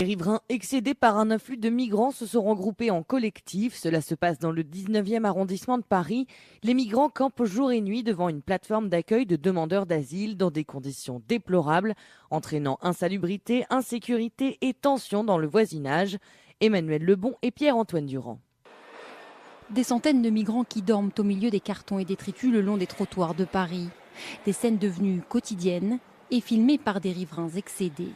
Les riverains excédés par un afflux de migrants se sont regroupés en collectif. Cela se passe dans le 19e arrondissement de Paris. Les migrants campent jour et nuit devant une plateforme d'accueil de demandeurs d'asile dans des conditions déplorables, entraînant insalubrité, insécurité et tension dans le voisinage. Emmanuel Lebon et Pierre-Antoine Durand. Des centaines de migrants qui dorment au milieu des cartons et détritus le long des trottoirs de Paris. Des scènes devenues quotidiennes et filmées par des riverains excédés.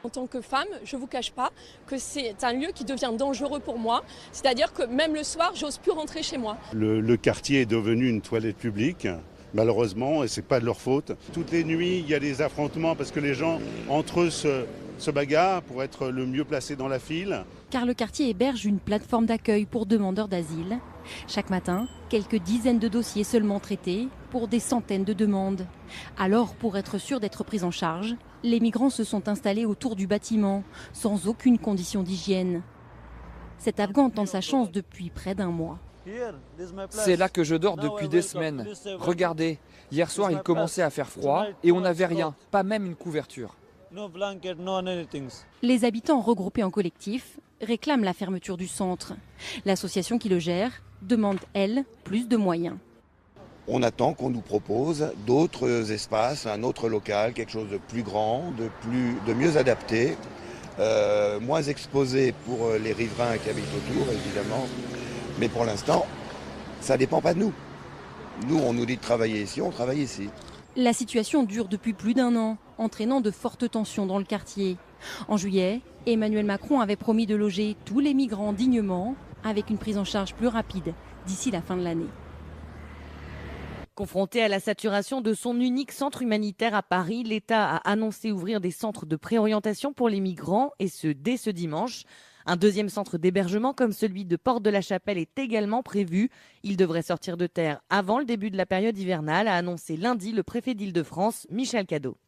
En tant que femme, je ne vous cache pas que c'est un lieu qui devient dangereux pour moi. C'est-à-dire que même le soir, j'ose plus rentrer chez moi. Le quartier est devenu une toilette publique, malheureusement, et ce n'est pas de leur faute. Toutes les nuits, il y a des affrontements parce que les gens, entre eux, se bagarrent pour être le mieux placés dans la file. Car le quartier héberge une plateforme d'accueil pour demandeurs d'asile. Chaque matin, quelques dizaines de dossiers seulement traités pour des centaines de demandes. Alors, pour être sûr d'être pris en charge, les migrants se sont installés autour du bâtiment, sans aucune condition d'hygiène. Cet Afghan tente sa chance depuis près d'un mois. C'est là que je dors depuis des semaines. Regardez, hier soir il commençait à faire froid et on n'avait rien, pas même une couverture. Les habitants regroupés en collectif réclament la fermeture du centre. L'association qui le gère demande, elle, plus de moyens. On attend qu'on nous propose d'autres espaces, un autre local, quelque chose de plus grand, de mieux adapté, moins exposé pour les riverains qui habitent autour, évidemment. Mais pour l'instant, ça ne dépend pas de nous. Nous, on nous dit de travailler ici, on travaille ici. La situation dure depuis plus d'un an, entraînant de fortes tensions dans le quartier. En juillet, Emmanuel Macron avait promis de loger tous les migrants dignement, avec une prise en charge plus rapide d'ici la fin de l'année. Confronté à la saturation de son unique centre humanitaire à Paris, l'État a annoncé ouvrir des centres de préorientation pour les migrants, et ce dès ce dimanche. Un deuxième centre d'hébergement comme celui de Porte-de-la-Chapelle est également prévu. Il devrait sortir de terre avant le début de la période hivernale, a annoncé lundi le préfet d'Île-de-France, Michel Cadot.